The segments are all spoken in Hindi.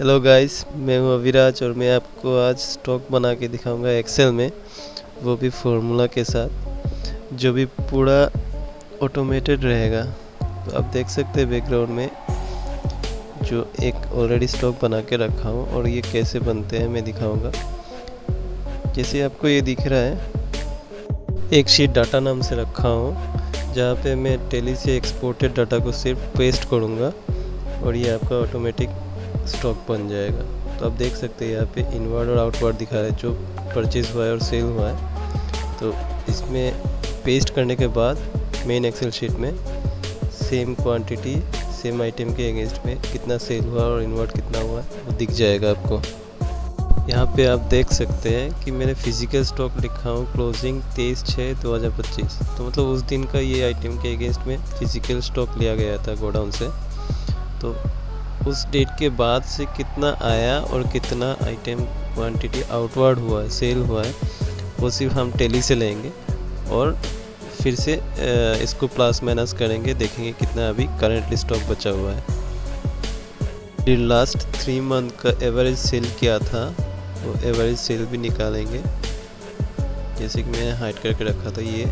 हेलो गाइस, मैं हूँ अविराज और मैं आपको आज स्टॉक बना के दिखाऊंगा एक्सेल में, वो भी फार्मूला के साथ, जो भी पूरा ऑटोमेटेड रहेगा। तो आप देख सकते हैं बैकग्राउंड में जो एक ऑलरेडी स्टॉक बना के रखा हूँ और ये कैसे बनते हैं मैं दिखाऊंगा। जैसे आपको ये दिख रहा है, एक शीट डाटा नाम से रखा हूँ जहाँ पे मैं टेली से एक्सपोर्टेड डाटा को सिर्फ पेस्ट करूँगा और ये आपका ऑटोमेटिक स्टॉक बन जाएगा। तो आप देख सकते हैं यहाँ पे इनवर्ड और आउटवर्ड दिखा रहा है जो परचेज हुआ है और सेल हुआ है। तो इसमें पेस्ट करने के बाद मेन एक्सेल शीट में सेम क्वांटिटी सेम आइटम के अगेंस्ट में कितना सेल हुआ और इनवर्ड कितना हुआ वो दिख जाएगा आपको। यहाँ पे आप देख सकते हैं कि मैंने फिजिकल स्टॉक लिखा हूँ क्लोजिंग 23/6/2025। तो मतलब उस दिन का ये आइटम के अगेंस्ट में फिजिकल स्टॉक लिया गया था गोडाउन से। तो उस डेट के बाद से कितना आया और कितना आइटम क्वांटिटी आउटवर्ड हुआ है, सेल हुआ है, वो सिर्फ हम टेली से लेंगे और फिर से इसको प्लस माइनस करेंगे, देखेंगे कितना अभी करंटली स्टॉक बचा हुआ है। लास्ट 3 मंथ का एवरेज सेल क्या था वो एवरेज सेल भी निकालेंगे। जैसे कि मैंने हाइड करके रखा था, ये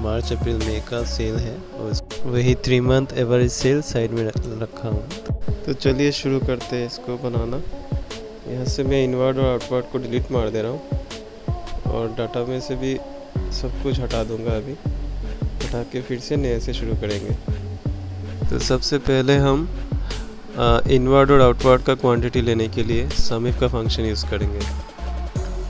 मार्च अप्रैल मई का सेल है और वही 3 मंथ एवरेज सेल साइड में रखा हूँ। तो चलिए शुरू करते हैं इसको बनाना। यहाँ से मैं इनवर्ड और आउटवर्ड को डिलीट मार दे रहा हूँ और डाटा में से भी सब कुछ हटा दूँगा। अभी हटा के फिर से नए से शुरू करेंगे। तो सबसे पहले हम इनवर्ड और आउटवर्ड का क्वांटिटी लेने के लिए सम इफ का फंक्शन यूज़ करेंगे।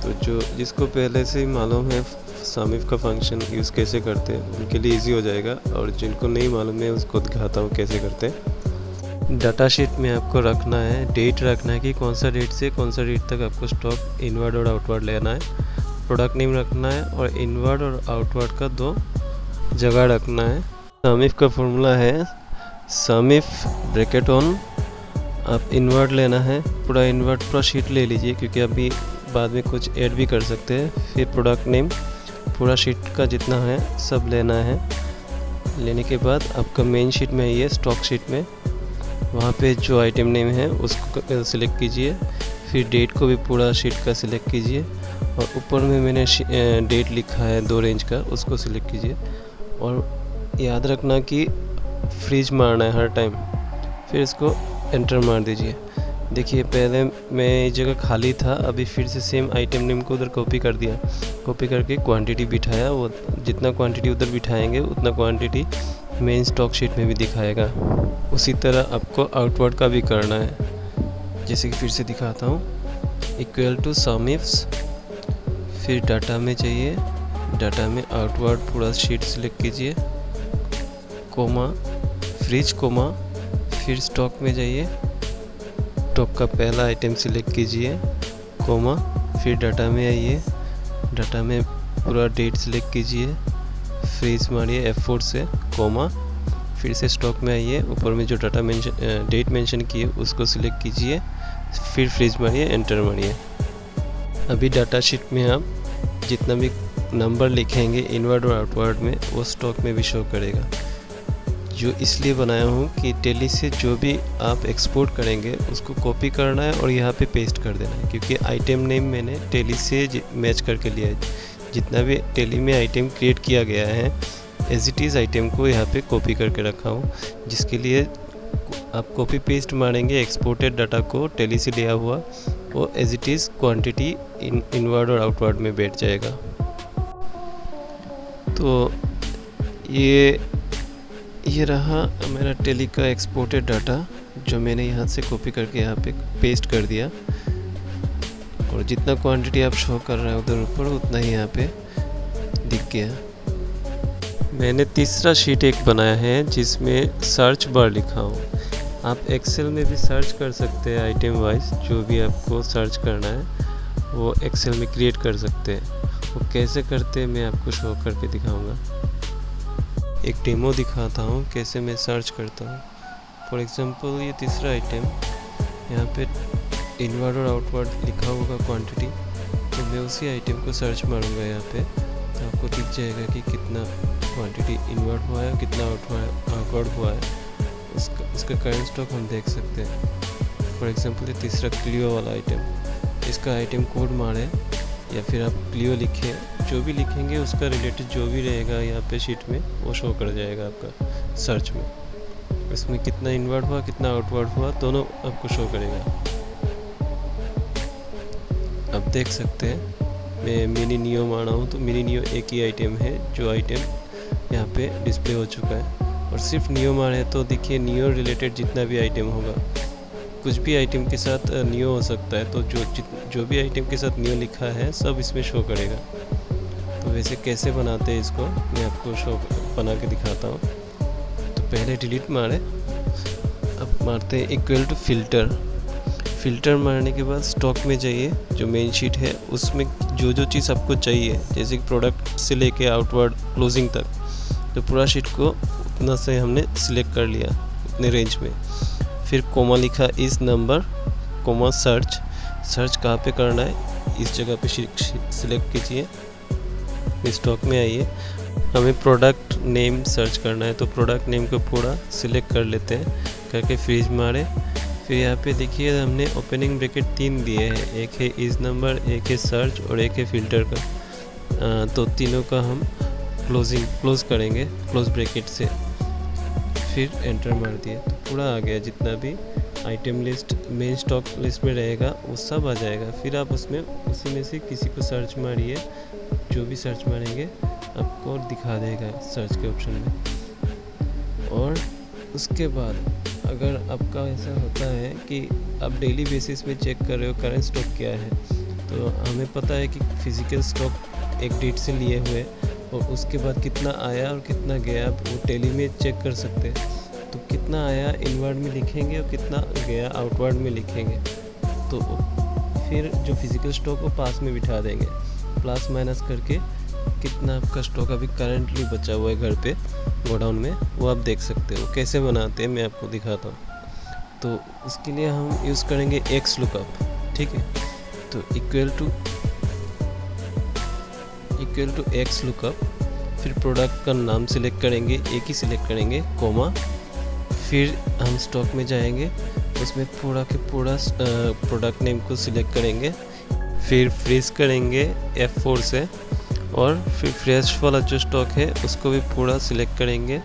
तो जिसको पहले से ही मालूम है सम इफ का फंक्शन यूज़ कैसे करते हैं उनके लिए इजी हो जाएगा, और जिनको नहीं मालूम है उसको दिखाता हूँ कैसे करते हैं। डाटा शीट में आपको रखना है, डेट रखना है कि कौन सा डेट से कौन सा डेट तक आपको स्टॉक इनवर्ड और आउटवर्ड लेना है। प्रोडक्ट नेम रखना है और इनवर्ड और आउटवर्ड का 2 जगह रखना है। सम इफ का फॉर्मूला है सम इफ ब्रैकेट ऑन, आप इनवर्ड लेना है, पूरा इनवर्ड पूरा शीट ले लीजिए क्योंकि अभी बाद में कुछ ऐड भी कर सकते हैं। फिर प्रोडक्ट नेम पूरा शीट का जितना है सब लेना है। लेने के बाद आपका मेन शीट में ये स्टॉक शीट में वहाँ पे जो आइटम नेम है उसको सिलेक्ट कीजिए। फिर डेट को भी पूरा शीट का सिलेक्ट कीजिए और ऊपर में मैंने डेट लिखा है 2 रेंज का, उसको सिलेक्ट कीजिए। और याद रखना कि फ्रीज मारना है हर टाइम। फिर इसको एंटर मार दीजिए। देखिए पहले मैं इस जगह खाली था, अभी फिर से सेम आइटम नेम को उधर कॉपी कर दिया। कॉपी करके क्वांटिटी बिठाया, वो जितना क्वांटिटी उधर बिठाएंगे उतना क्वांटिटी मेन स्टॉक शीट में भी दिखाएगा। उसी तरह आपको आउटवर्ड का भी करना है। जैसे कि फिर से दिखाता हूँ, इक्वल टू सम इफ्स, फिर डाटा में चाहिए, डाटा में आउटवर्ड पूरा शीट सिलेक्ट कीजिए, कोमा फ्रीज कोमा, फिर स्टॉक में जाइए, स्टॉक का पहला आइटम सिलेक्ट कीजिए, कोमा, फिर डाटा में आइए, डाटा में पूरा डेट सिलेक्ट कीजिए, फ्रीज मारिए F4 से, कोमा, फिर से स्टॉक में आइए, ऊपर में जो डाटा डेट मेंशन किए उसको सिलेक्ट कीजिए, फिर फ्रीज मारिए, एंटर मारिए। अभी डाटा शीट में आप जितना भी नंबर लिखेंगे इनवर्ड और आउटवर्ड में वो स्टॉक में भी शो करेगा। जो इसलिए बनाया हूँ कि टेली से जो भी आप एक्सपोर्ट करेंगे उसको कॉपी करना है और यहाँ पे पेस्ट कर देना है, क्योंकि आइटम नेम मैंने टेली से मैच करके लिया है। जितना भी टेली में आइटम क्रिएट किया गया है एज इट इज़ आइटम को यहाँ पे कॉपी करके रखा हूँ, जिसके लिए आप कॉपी पेस्ट मारेंगे एक्सपोर्टेड डाटा को टेली से लिया हुआ, वो as it is quantity inward और आउटवर्ड में बैठ जाएगा। तो ये रहा मेरा टेली का एक्सपोर्टेड डाटा जो मैंने यहाँ से कॉपी करके यहाँ पे पेस्ट कर दिया, और जितना क्वांटिटी आप शो कर रहे हैं उधर ऊपर उतना ही यहाँ पे दिख गया। मैंने तीसरा शीट एक बनाया है जिसमें सर्च बार लिखा हूँ। आप एक्सेल में भी सर्च कर सकते हैं आइटम वाइज, जो भी आपको सर्च करना है वो एक्सेल में क्रिएट कर सकते हैं। वो कैसे करते हैं मैं आपको शो करके दिखाऊंगा। एक डेमो दिखाता हूँ कैसे मैं सर्च करता हूँ। फॉर एग्जांपल ये तीसरा आइटम, यहाँ पे इनवर्ड और आउटवर्ड लिखा होगा क्वांटिटी, तो मैं उसी आइटम को सर्च मारूंगा यहाँ पे, तो आपको दिख जाएगा कि कितना क्वांटिटी इनवर्ड हुआ है, कितना आउटवर्ड हुआ है। उसका करंट स्टॉक हम देख सकते हैं। फॉर एग्जांपल ये तीसरा क्लियो वाला आइटम, इसका आइटम कोड मारे या फिर आप क्लियो लिखें, जो भी लिखेंगे उसका रिलेटेड जो भी रहेगा यहाँ पे शीट में वो शो कर जाएगा आपका सर्च में। इसमें कितना इनवर्ड हुआ कितना आउटवर्ड हुआ दोनों आपको शो करेगा। आप देख सकते हैं मैं मिनी नियो माना हूँ तो मिनी नियो एक ही आइटम है जो आइटम यहाँ पे डिस्प्ले हो चुका है। और सिर्फ नियो मारे तो देखिए नियो रिलेटेड जितना भी आइटम होगा, कुछ भी आइटम के साथ नियो हो सकता है, तो जो भी आइटम के साथ नियो लिखा है सब इसमें शो करेगा। तो वैसे कैसे बनाते हैं इसको मैं आपको शो बना के दिखाता हूँ। तो पहले डिलीट मारे, अब मारते हैं इक्वल टू फ़िल्टर मारने के बाद स्टॉक में जाइए, जो मेन शीट है उसमें जो चीज़ आपको चाहिए, जैसे कि प्रोडक्ट से लेके आउटवर्ड क्लोजिंग तक, तो पूरा शीट को उतना से हमने सिलेक्ट कर लिया उतने रेंज में। फिर कोमा लिखा इस नंबर कोमा सर्च कहाँ पे करना है, इस जगह पे सिलेक्ट कीजिए। स्टॉक में आइए, हमें प्रोडक्ट नेम सर्च करना है तो प्रोडक्ट नेम को पूरा सिलेक्ट कर लेते हैं, करके फ्रीज मारे। फिर यहाँ पे देखिए हमने ओपनिंग ब्रैकेट 3 दिए हैं, एक है इस नंबर, एक है सर्च और एक है फ़िल्टर का। तो तीनों का हम क्लोज करेंगे क्लोज ब्रैकेट से, फिर एंटर मार दिए तो पूरा आ गया। जितना भी item list main stock list में रहेगा वो सब आ जाएगा। फिर आप उसी में से किसी को सर्च मारिए, जो भी सर्च मारेंगे आपको दिखा देगा सर्च के ऑप्शन में। और उसके बाद अगर आपका ऐसा होता है कि आप डेली बेसिस में चेक कर रहे हो करंट स्टॉक क्या है, तो हमें पता है कि फिज़िकल स्टॉक एक डेट से लिए हुए और उसके बाद कितना आया और कितना गया, आप वो टेली में चेक कर सकते हैं। तो कितना आया इनवर्ड में लिखेंगे और कितना गया आउटवर्ड में लिखेंगे। तो फिर जो फिज़िकल स्टॉक को पास में बिठा देंगे, प्लस माइनस करके कितना आपका स्टॉक अभी करंटली बचा हुआ है घर पे गोडाउन में, वो आप देख सकते हो। कैसे बनाते हैं मैं आपको दिखाता हूँ। तो उसके लिए हम यूज़ करेंगे एक्स लुकअप, ठीक है। तो इक्वल टू एक्स लुकअप, फिर प्रोडक्ट का नाम सिलेक्ट करेंगे, एक ही सिलेक्ट करेंगे कोमा, फिर हम स्टॉक में जाएंगे, उसमें पूरा के पूरा प्रोडक्ट नेम को सिलेक्ट करेंगे, फिर फ्रीज करेंगे F4 से, और फिर फ्रेश वाला जो स्टॉक है उसको भी पूरा सिलेक्ट करेंगे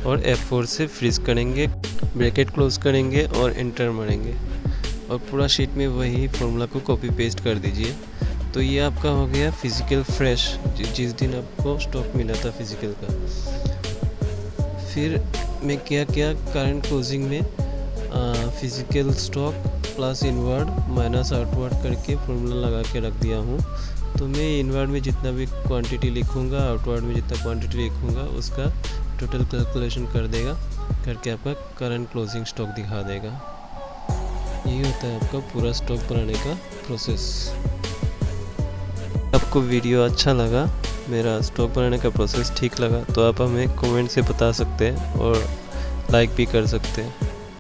और F4 से फ्रीज करेंगे, ब्रैकेट क्लोज करेंगे और एंटर मारेंगे। और पूरा शीट में वही फॉर्मूला को कॉपी पेस्ट कर दीजिए। तो ये आपका हो गया फिज़िकल फ्रेश, जिस दिन आपको स्टॉक मिला था फिज़िकल का। फिर मैं क्या करंट क्लोजिंग में physical stock plus inward minus outward करके फॉर्मूला लगा के रख दिया हूँ। तो मैं इनवर्ड में जितना भी क्वांटिटी लिखूँगा, आउटवर्ड में जितना क्वांटिटी लिखूँगा, उसका टोटल कैलकुलेशन कर देगा, करके आपका करंट क्लोजिंग स्टॉक दिखा देगा। यही होता है आपका पूरा स्टॉक बनाने का प्रोसेस। आपको वीडियो अच्छा लगा, मेरा स्टॉक बनाने का प्रोसेस ठीक लगा, तो आप हमें कमेंट से बता सकते हैं और लाइक भी कर सकते हैं।